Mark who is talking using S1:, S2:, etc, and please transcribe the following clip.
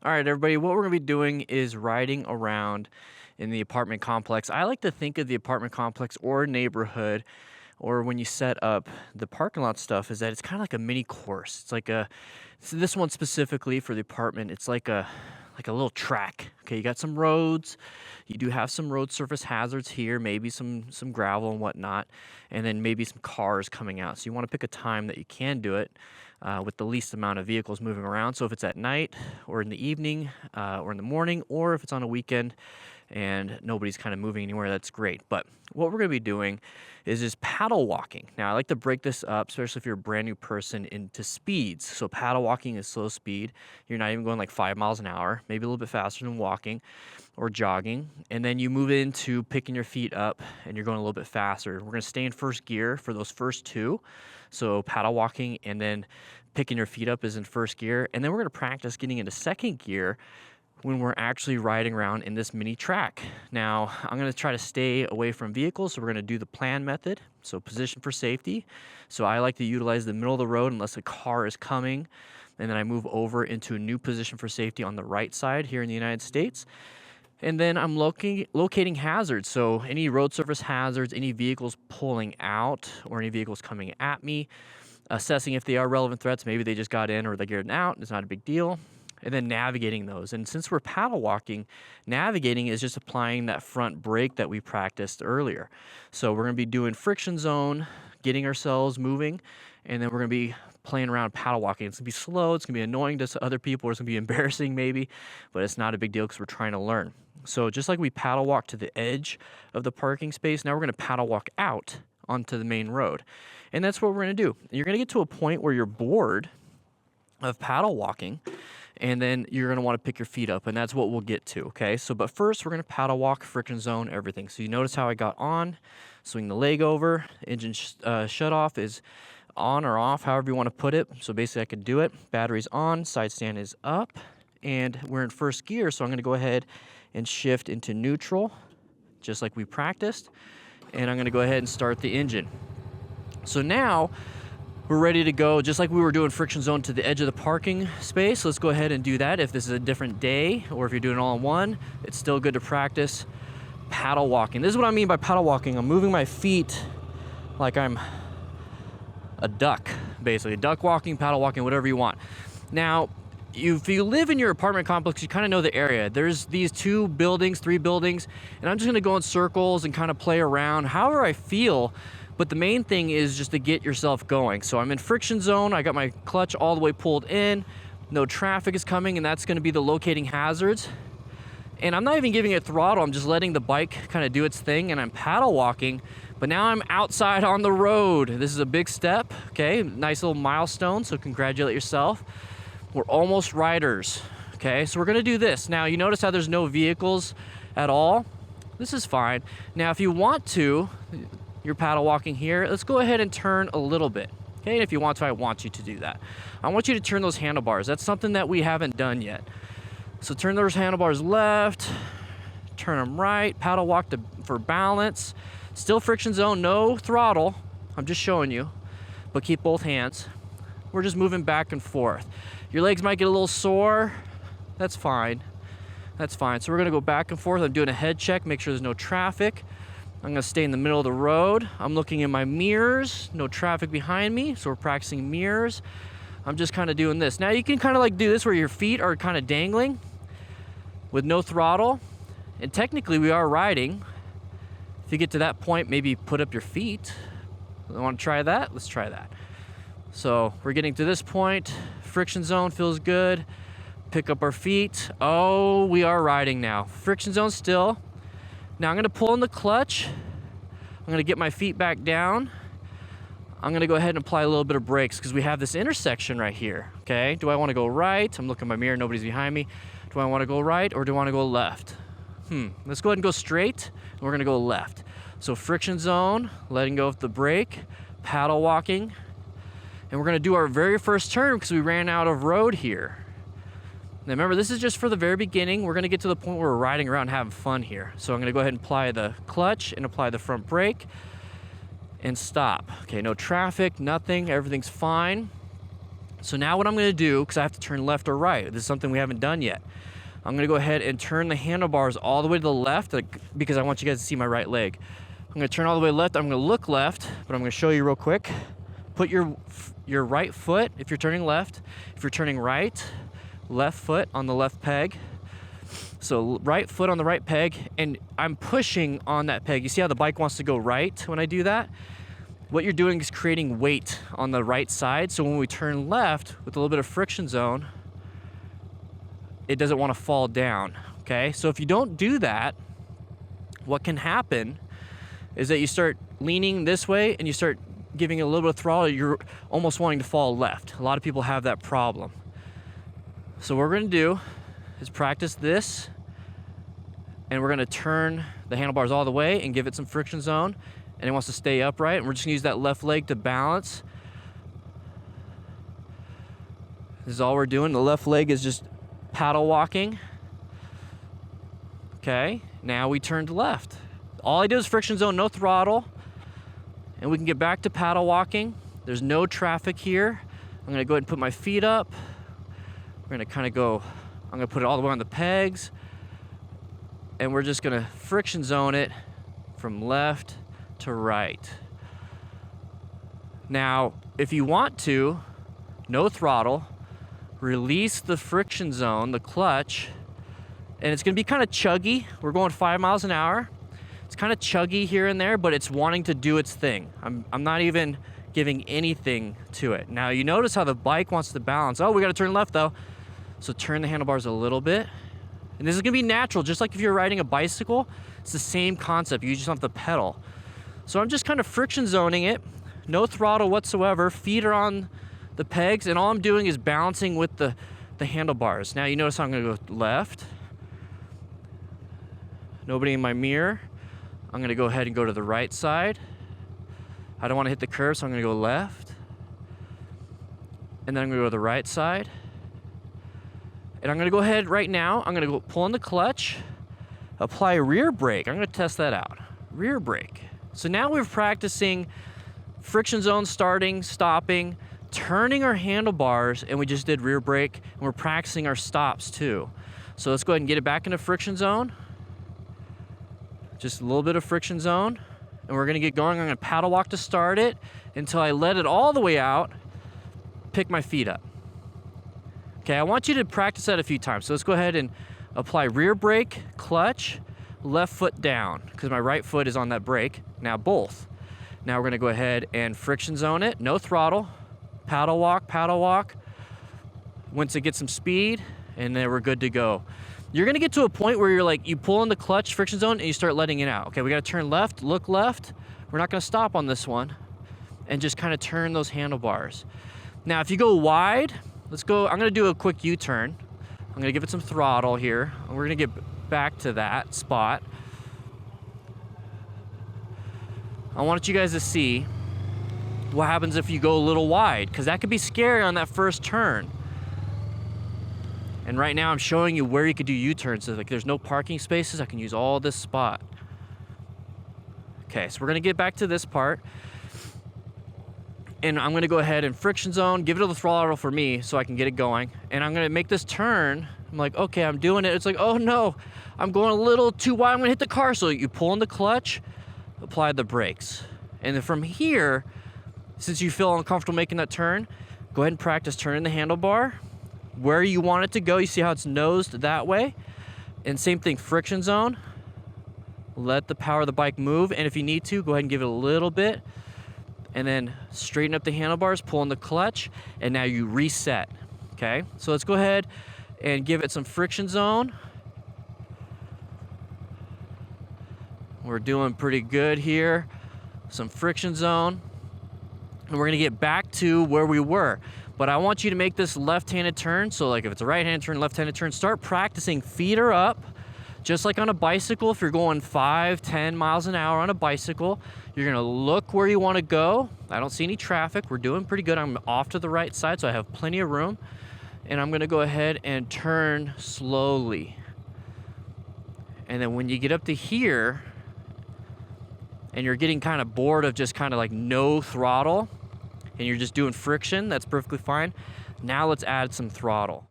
S1: All right, everybody, what we're going to be doing is riding around in the apartment complex. I like to think of the apartment complex or neighborhood, or when you set up the parking lot stuff, is that it's kind of like a mini course. It's like so this one specifically for the apartment, it's like a little track. Okay, you got some roads, you do have some road surface hazards here, maybe some gravel and whatnot, and then maybe some cars coming out. So you want to pick a time that you can do it with the least amount of vehicles moving around. So if it's at night or in the evening or in the morning, or if it's on a weekend and nobody's kind of moving anywhere, that's great. But what we're going to be doing is just paddle walking. Now, I like to break this up, especially if you're a brand new person, into speeds. So paddle walking is slow speed. You're not even going like 5 miles an hour, maybe a little bit faster than walking or jogging. And then you move into picking your feet up and you're going a little bit faster. We're going to stay in first gear for those first two. So paddle walking and then picking your feet up is in first gear. And then we're going to practice getting into second gear when we're actually riding around in this mini track. Now, I'm going to try to stay away from vehicles, so we're going to do the plan method, so position for safety. So I like to utilize the middle of the road unless a car is coming, and then I move over into a new position for safety on the right side here in the United States. And then I'm locating hazards, so any road surface hazards, any vehicles pulling out, or any vehicles coming at me, assessing if they are relevant threats. Maybe they just got in or they're getting out. It's not a big deal. And then navigating those. And since we're paddle walking, navigating is just applying that front brake that we practiced earlier. So we're going to be doing friction zone, getting ourselves moving, and then we're going to be playing around paddle walking. It's going to be slow, it's going to be annoying to other people, or it's going to be embarrassing maybe, but it's not a big deal because we're trying to learn. So just like we paddle walk to the edge of the parking space, now we're going to paddle walk out onto the main road. And that's what we're going to do. You're going to get to a point where you're bored of paddle walking, and then you're going to want to pick your feet up, and that's what we'll get to, okay? So, but first, we're going to paddle walk, friction zone, everything. So you notice how I got on, swing the leg over, engine shut off is on or off, however you want to put it. So basically, I could do it. Battery's on, side stand is up, and we're in first gear, so I'm going to go ahead and shift into neutral, just like we practiced, and I'm going to go ahead and start the engine. So now, we're ready to go, just like we were doing friction zone to the edge of the parking space. Let's go ahead and do that. If this is a different day, or if you're doing it all in one, it's still good to practice paddle walking. This is what I mean by paddle walking. I'm moving my feet like I'm a duck, basically. Duck walking, paddle walking, whatever you want. Now, if you live in your apartment complex, you kind of know the area. There's these 2 buildings, 3 buildings, and I'm just gonna go in circles and kind of play around however I feel. But the main thing is just to get yourself going. So I'm in friction zone. I got my clutch all the way pulled in. No traffic is coming, and that's going to be the locating hazards. And I'm not even giving it throttle. I'm just letting the bike kind of do its thing, and I'm paddle walking. But now I'm outside on the road. This is a big step, okay? Nice little milestone, so congratulate yourself. We're almost riders, okay? So we're going to do this. Now, you notice how there's no vehicles at all? This is fine. Now, if you want to, you're paddle walking here, let's go ahead and turn a little bit. Okay, and if you want to, I want you to do that. I want you to turn those handlebars. That's something that we haven't done yet. So turn those handlebars left, turn them right, paddle walk for balance. Still friction zone, no throttle. I'm just showing you, but keep both hands. We're just moving back and forth. Your legs might get a little sore. That's fine. That's fine. So we're gonna go back and forth. I'm doing a head check, make sure there's no traffic. I'm gonna stay in the middle of the road. I'm looking in my mirrors, no traffic behind me, so we're practicing mirrors. I'm just kind of doing this. Now you can kind of like do this where your feet are kind of dangling with no throttle. And technically we are riding. If you get to that point, maybe put up your feet. You wanna try that? Let's try that. So we're getting to this point. Friction zone feels good. Pick up our feet. Oh, we are riding now. Friction zone still. Now I'm going to pull in the clutch. I'm going to get my feet back down. I'm going to go ahead and apply a little bit of brakes because we have this intersection right here, okay? Do I want to go right? I'm looking in my mirror, nobody's behind me. Do I want to go right or do I want to go left? Let's go ahead and go straight, and we're going to go left. So friction zone, letting go of the brake, paddle walking, and we're going to do our very first turn because we ran out of road here. Now remember, this is just for the very beginning. We're going to get to the point where we're riding around having fun here. So I'm going to go ahead and apply the clutch and apply the front brake and stop. Okay, no traffic, nothing, everything's fine. So now what I'm gonna do, because I have to turn left or right, this is something we haven't done yet. I'm gonna go ahead and turn the handlebars all the way to the left, because I want you guys to see my right leg. I'm gonna turn all the way left, I'm gonna look left, but I'm gonna show you real quick. Put your right foot, if you're turning left. If you're turning right, left foot on the left peg. So right foot on the right peg, and I'm pushing on that peg. You see how the bike wants to go right when I do that? What you're doing is creating weight on the right side, so when we turn left with a little bit of friction zone, it doesn't want to fall down, okay? So if you don't do that, what can happen is that you start leaning this way and you start giving it a little bit of throttle, you're almost wanting to fall left. A lot of people have that problem. So what we're gonna do is practice this, and we're gonna turn the handlebars all the way and give it some friction zone, and it wants to stay upright, and we're just gonna use that left leg to balance. This is all we're doing. The left leg is just paddle walking. Okay, now we turned left. All I do is friction zone, no throttle, and we can get back to paddle walking. There's no traffic here. I'm gonna go ahead and put my feet up. We're gonna kind of go, I'm gonna put it all the way on the pegs, and we're just gonna friction zone it from left to right. Now, if you want to, no throttle, release the friction zone, the clutch, and it's gonna be kind of chuggy. We're going 5 miles an hour. It's kind of chuggy here and there, but it's wanting to do its thing. I'm not even giving anything to it. Now, you notice how the bike wants to balance. Oh, we gotta turn left though. So turn the handlebars a little bit. And this is gonna be natural, just like if you're riding a bicycle, it's the same concept, you just have to pedal. So I'm just kind of friction zoning it, no throttle whatsoever, feet are on the pegs, and all I'm doing is balancing with the handlebars. Now you notice how I'm gonna go left. Nobody in my mirror. I'm gonna go ahead and go to the right side. I don't wanna hit the curb, so I'm gonna go left. And then I'm gonna go to the right side. And I'm gonna go ahead right now, I'm gonna go pull on the clutch, apply a rear brake. I'm gonna test that out. Rear brake. So now we're practicing friction zone starting, stopping, turning our handlebars, and we just did rear brake, and we're practicing our stops too. So let's go ahead and get it back into friction zone. Just a little bit of friction zone, and we're gonna get going. I'm gonna paddle walk to start it until I let it all the way out, pick my feet up. Okay, I want you to practice that a few times. So let's go ahead and apply rear brake, clutch, left foot down, because my right foot is on that brake. Now both. Now we're gonna go ahead and friction zone it, no throttle, paddle walk. Once it gets some speed, and then we're good to go. You're gonna get to a point where you're like, you pull in the clutch, friction zone, and you start letting it out. Okay, we gotta turn left, look left. We're not gonna stop on this one, and just kind of turn those handlebars. Now, if you go wide, let's go, I'm gonna do a quick U-turn. I'm gonna give it some throttle here, and we're gonna get back to that spot. I want you guys to see what happens if you go a little wide, because that could be scary on that first turn. And right now I'm showing you where you could do U-turns. So like there's no parking spaces, I can use all this spot. Okay, so we're gonna get back to this part. And I'm gonna go ahead and friction zone, give it a throttle for me so I can get it going. And I'm gonna make this turn. I'm like, okay, I'm doing it. It's like, oh no, I'm going a little too wide, I'm gonna hit the car. So you pull in the clutch, apply the brakes. And then from here, since you feel uncomfortable making that turn, go ahead and practice turning the handlebar where you want it to go. You see how it's nosed that way? And same thing, friction zone. Let the power of the bike move, and if you need to, go ahead and give it a little bit, and then straighten up the handlebars, pull in the clutch, and now you reset, okay? So let's go ahead and give it some friction zone. We're doing pretty good here. Some friction zone. And we're gonna get back to where we were. But I want you to make this left-handed turn. So like if it's a right-handed turn, left-handed turn, start practicing. Feet are up. Just like on a bicycle, if you're going 5, 10 miles an hour on a bicycle, you're gonna look where you wanna go. I don't see any traffic. We're doing pretty good. I'm off to the right side, so I have plenty of room. And I'm gonna go ahead and turn slowly. And then when you get up to here, and you're getting kind of bored of just kind of like no throttle, and you're just doing friction, that's perfectly fine. Now let's add some throttle.